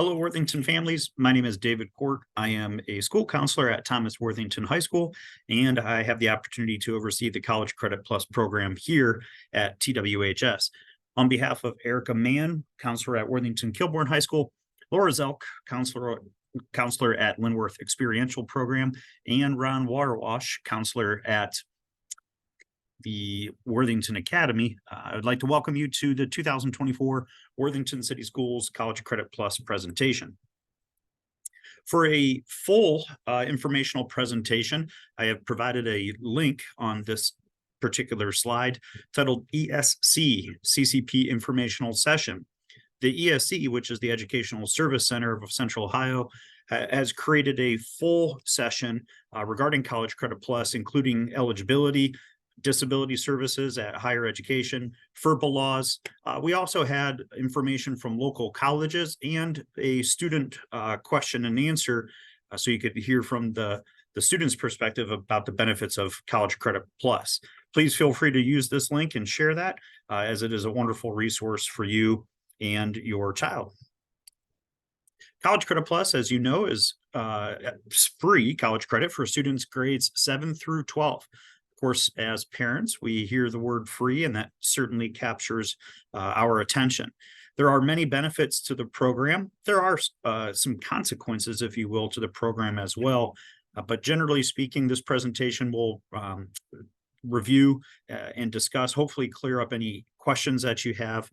Hello, Worthington families. My name is David Court. I am a school counselor at Thomas Worthington High School, and I have the opportunity to oversee the College Credit Plus program here at TWHS. On behalf of Erica Mann, counselor at Worthington Kilbourne High School, Laura Zelk, counselor at Linworth Experiential Program, and Ron Waterwash, counselor at the Worthington Academy, I would like to welcome you to the 2024 Worthington City Schools College Credit Plus presentation. For a full informational presentation, I have provided a link on this particular slide titled ESC CCP Informational Session. The ESC, which is the Educational Service Center of Central Ohio, has created a full session regarding College Credit Plus, including eligibility, disability services at higher education, FERPA laws. We also had information from local colleges and a student question and answer, so you could hear from the student's perspective about the benefits of College Credit Plus. Please feel free to use this link and share that, as it is a wonderful resource for you and your child. College Credit Plus, as you know, is free college credit for students grades 7 through 12. Of course, as parents, we hear the word free, and that certainly captures our attention. There are many benefits to the program. There are some consequences, if you will, to the program as well. But generally speaking, this presentation will review and discuss, hopefully clear up any questions that you have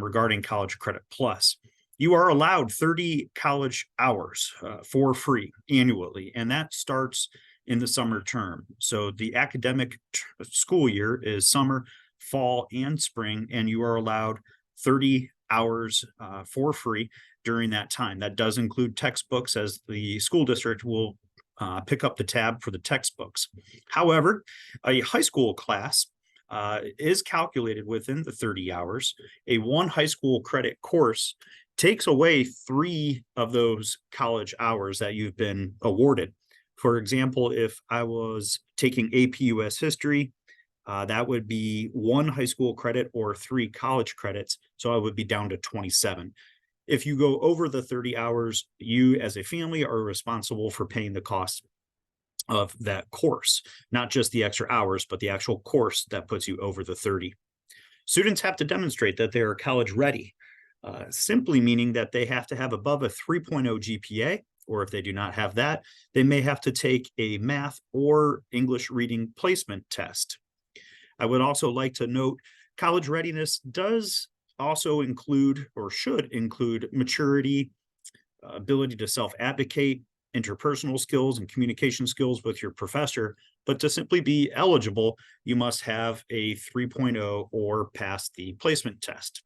regarding College Credit Plus. You are allowed 30 college hours for free annually, and that starts in the summer term. So the academic school year is summer, fall, and spring, and you are allowed 30 hours for free during that time. That does include textbooks, as the school district will pick up the tab for the textbooks. However, a high school class is calculated within the 30 hours. A one high school credit course takes away 3 of those college hours that you've been awarded. For example, if I was taking AP US history, that would be 1 high school credit or 3 college credits. So I would be down to 27. If you go over the 30 hours, you as a family are responsible for paying the cost of that course, not just the extra hours, but the actual course that puts you over the 30. Students have to demonstrate that they are college ready, simply meaning that they have to have above a 3.0 GPA, or if they do not have that, they may have to take a math or English reading placement test. I would also like to note college readiness does also include, or should include, maturity, ability to self-advocate, interpersonal skills, and communication skills with your professor. But to simply be eligible, you must have a 3.0 or pass the placement test.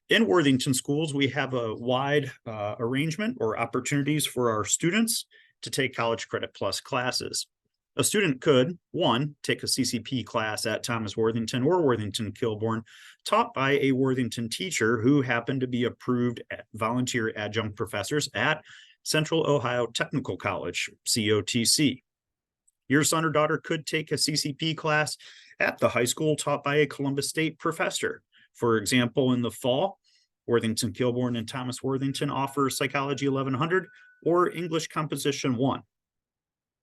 In Worthington schools, we have a wide arrangement or opportunities for our students to take College Credit Plus classes. A student could, 1, take a CCP class at Thomas Worthington or Worthington Kilbourne, taught by a Worthington teacher who happened to be approved volunteer adjunct professors at Central Ohio Technical College, COTC. Your son or daughter could take a CCP class at the high school taught by a Columbus State professor. For example, in the fall, Worthington Kilbourne and Thomas Worthington offer Psychology 1100 or English Composition 1.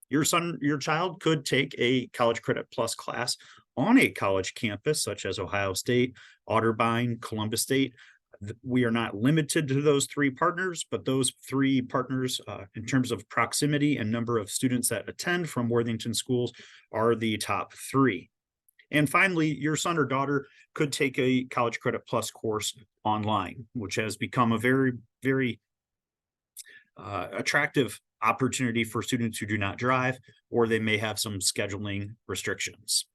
Your child could take a College Credit Plus class on a college campus, such as Ohio State, Otterbein, Columbus State. We are not limited to those 3 partners, but those 3 partners, in terms of proximity and number of students that attend from Worthington schools, are the top 3. And finally, your son or daughter could take a College Credit Plus course online, which has become a very, very attractive opportunity for students who do not drive, or they may have some scheduling restrictions.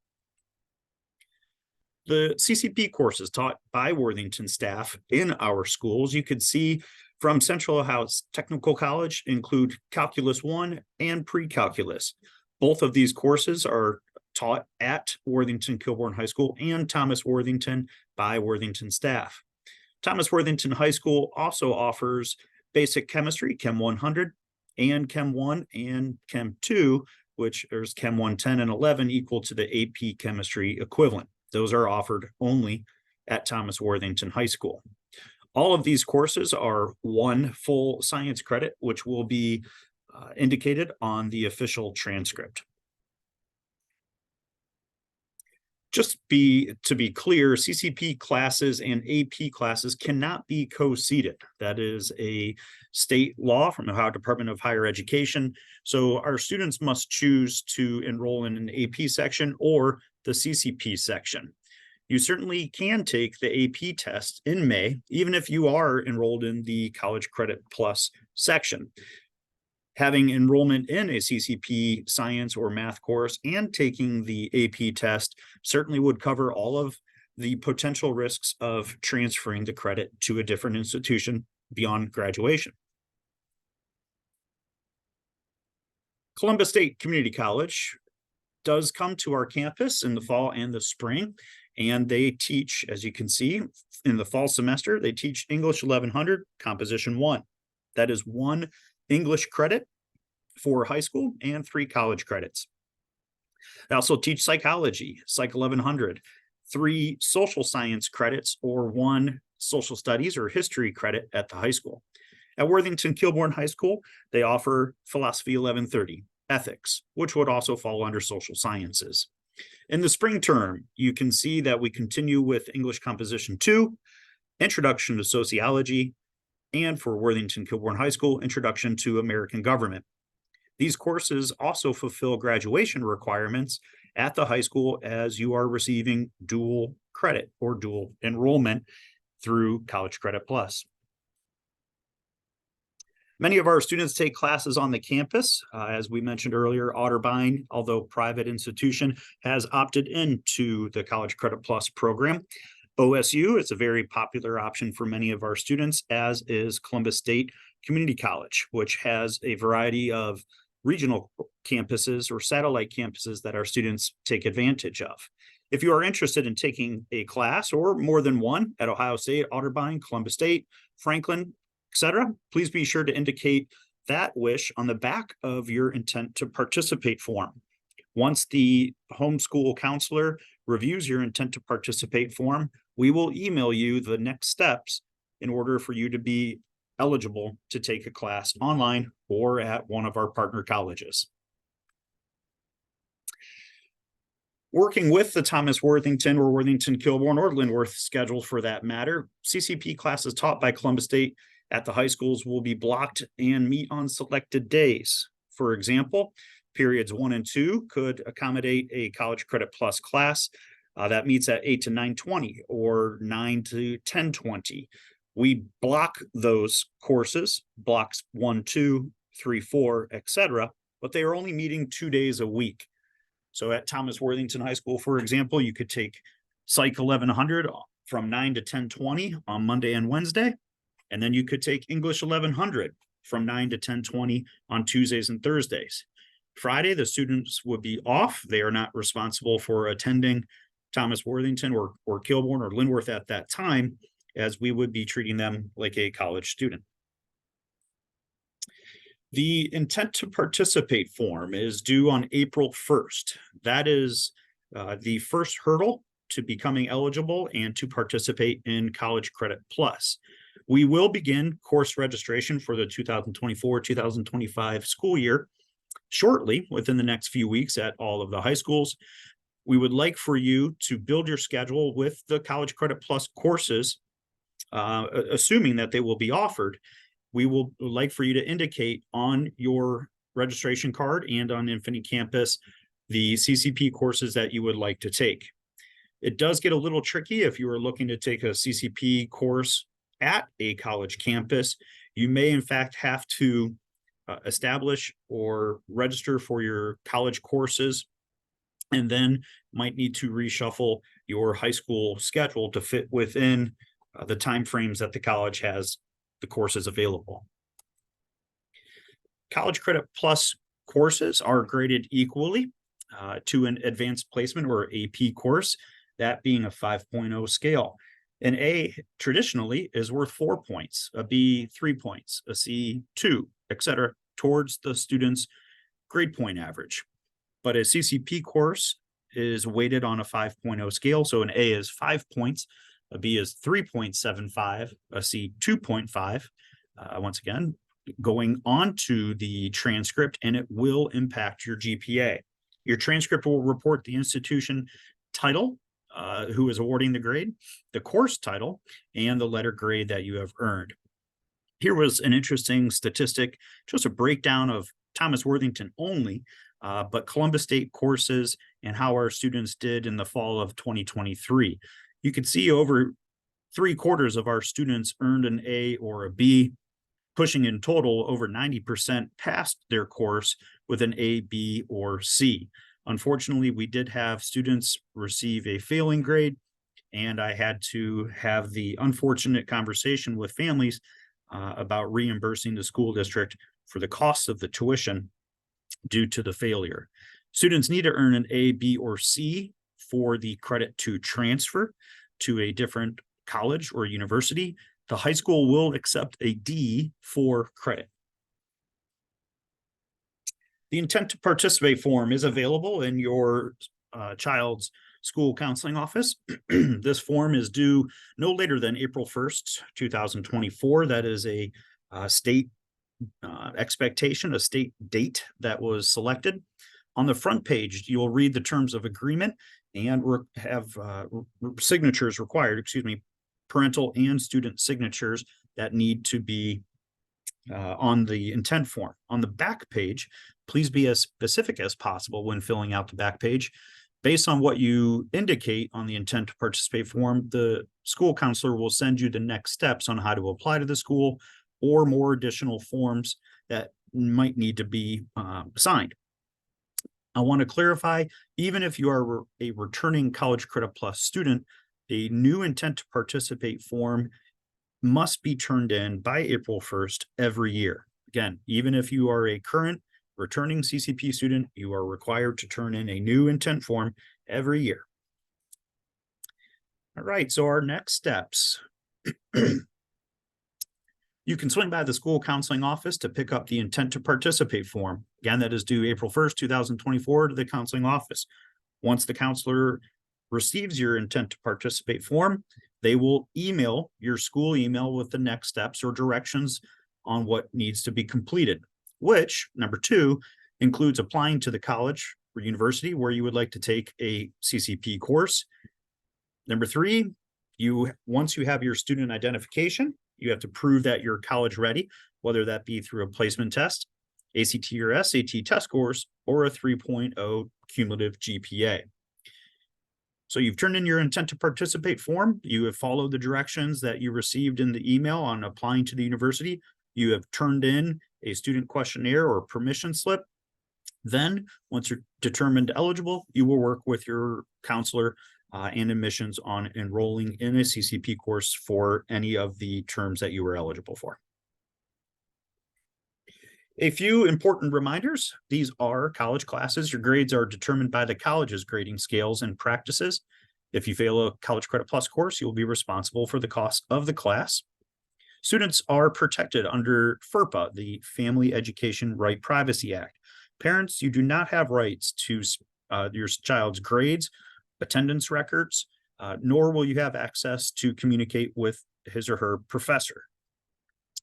The CCP courses taught by Worthington staff in our schools, you could see from Central Ohio Technical College, include Calculus 1 and Pre-Calculus. Both of these courses are taught at Worthington Kilbourne High School and Thomas Worthington by Worthington staff. Thomas Worthington High School also offers basic chemistry, Chem 100, and Chem 1 and Chem 2, which is Chem 1, 10, and 11, equal to the AP chemistry equivalent. Those are offered only at Thomas Worthington High School. All of these courses are one full science credit, which will be indicated on the official transcript. To be clear, CCP classes and AP classes cannot be co-seated. That is a state law from the Ohio Department of Higher Education. So our students must choose to enroll in an AP section or the CCP section. You certainly can take the AP test in May, even if you are enrolled in the College Credit Plus section. Having enrollment in a CCP science or math course and taking the AP test certainly would cover all of the potential risks of transferring the credit to a different institution beyond graduation. Columbus State Community College does come to our campus in the fall and the spring, and they teach, as you can see, in the fall semester, they teach English 1100, Composition 1. That is one English credit for high school and 3 college credits. They also teach psychology, Psych 1100, 3 social science credits, or 1 social studies or history credit at the high school. At Worthington Kilbourne High School, they offer philosophy 1130, ethics, which would also fall under social sciences. In the spring term, you can see that we continue with English Composition 2, Introduction to Sociology, and for Worthington Kilbourne High School, Introduction to American Government. These courses also fulfill graduation requirements at the high school as you are receiving dual credit or dual enrollment through College Credit Plus. Many of our students take classes on the campus. As we mentioned earlier, Otterbein, although private institution, has opted into the College Credit Plus program. OSU is a very popular option for many of our students, as is Columbus State Community College, which has a variety of regional campuses or satellite campuses that our students take advantage of. If you are interested in taking a class or more than one at Ohio State, Otterbein, Columbus State, Franklin, etc., please be sure to indicate that wish on the back of your intent to participate form. Once the homeschool counselor reviews your intent to participate form, we will email you the next steps in order for you to be eligible to take a class online or at one of our partner colleges. Working with the Thomas Worthington or Worthington Kilbourne or Linworth schedule for that matter, CCP classes taught by Columbus State at the high schools will be blocked and meet on selected days. For example, periods 1 and 2 could accommodate a College Credit Plus class that meets at 8 to 9:20 or 9 to 10:20. We block those courses, blocks 1, 2, 3, 4, etc., but they are only meeting 2 days a week. So at Thomas Worthington High School, for example, you could take Psych 1100 from 9 to 10:20 on Monday and Wednesday, and then you could take English 1100 from 9 to 10:20 on Tuesdays and Thursdays. Friday, the students would be off. They are not responsible for attending Thomas Worthington or Kilbourne or Linworth at that time, as we would be treating them like a college student. The intent to participate form is due on April 1st. That is the first hurdle to becoming eligible and to participate in College Credit Plus. We will begin course registration for the 2024-2025 school year shortly, within the next few weeks at all of the high schools. We would like for you to build your schedule with the College Credit Plus courses, assuming that they will be offered. We will like for you to indicate on your registration card and on Infinity Campus the CCP courses that you would like to take. It does get a little tricky if you are looking to take a CCP course at a college campus. You may in fact have to establish or register for your college courses, and then might need to reshuffle your high school schedule to fit within the timeframes that the college has the courses available. College Credit Plus courses are graded equally to an advanced placement or AP course, that being a 5.0 scale. An A traditionally is worth 4 points, a B 3 points, a C 2, etc., towards the student's grade point average. But a CCP course is weighted on a 5.0 scale, so an A is 5 points, a B is 3.75, a C 2.5. Once again, going on to the transcript, and it will impact your GPA. Your transcript will report the institution title, who is awarding the grade, the course title, and the letter grade that you have earned. Here was an interesting statistic, just a breakdown of Thomas Worthington only, but Columbus State courses and how our students did in the fall of 2023. You could see over 3/4 of our students earned an A or a B, pushing in total over 90% passed their course with an A, B, or C. Unfortunately, we did have students receive a failing grade, and I had to have the unfortunate conversation with families about reimbursing the school district for the costs of the tuition due to the failure. Students need to earn an A, B, or C for the credit to transfer to a different college or university. The high school will accept a D for credit. The intent to participate form is available in your child's school counseling office. This form is due no later than April 1st, 2024. That is a state expectation, a state date that was selected. On the front page, you'll read the terms of agreement and have signatures required, parental and student signatures that need to be on the intent form. On the back page, please be as specific as possible when filling out the back page. Based on what you indicate on the intent to participate form, the school counselor will send you the next steps on how to apply to the school or more additional forms that might need to be signed. I want to clarify, even if you are a returning College Credit Plus student, a new intent to participate form must be turned in by April 1st every year. Again, even if you are a current returning CCP student, you are required to turn in a new intent form every year. All right, so our next steps. You can swing by the school counseling office to pick up the intent to participate form. Again, that is due April 1st, 2024 to the counseling office. Once the counselor receives your intent to participate form, they will email your school email with the next steps or directions on what needs to be completed, which, number 2, includes applying to the college or university where you would like to take a CCP course. Number 3, once you have your student identification, you have to prove that you're college ready, whether that be through a placement test, ACT or SAT test scores, or a 3.0 cumulative GPA. So you've turned in your intent to participate form. You have followed the directions that you received in the email on applying to the university. You have turned in a student questionnaire or permission slip. Then, once you're determined eligible, you will work with your counselor and admissions on enrolling in a CCP course for any of the terms that you were eligible for. A few important reminders. These are college classes. Your grades are determined by the college's grading scales and practices. If you fail a College Credit Plus course, you will be responsible for the cost of the class. Students are protected under FERPA, the Family Education Right Privacy Act. Parents, you do not have rights to your child's grades, attendance records, nor will you have access to communicate with his or her professor.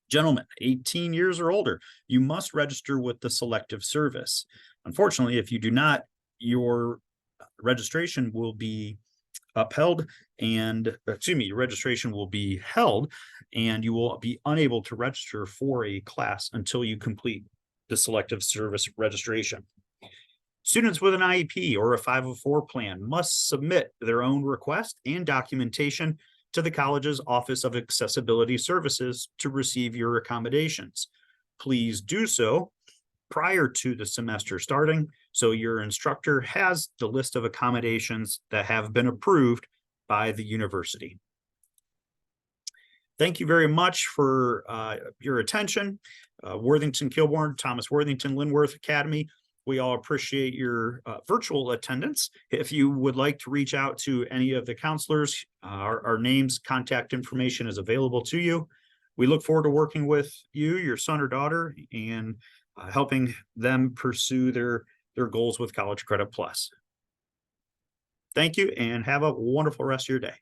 Gentlemen, 18 years or older, you must register with the Selective Service. Unfortunately, if you do not, your registration will be upheld and, your registration will be held and you will be unable to register for a class until you complete the Selective Service registration. Students with an IEP or a 504 plan must submit their own request and documentation to the college's Office of Accessibility Services to receive your accommodations. Please do so prior to the semester starting, so your instructor has the list of accommodations that have been approved by the university. Thank you very much for your attention. Worthington, Kilbourne, Thomas Worthington, Linworth Academy. We all appreciate your virtual attendance. If you would like to reach out to any of the counselors, our names, contact information is available to you. We look forward to working with you, your son or daughter, and helping them pursue their goals with College Credit Plus. Thank you and have a wonderful rest of your day.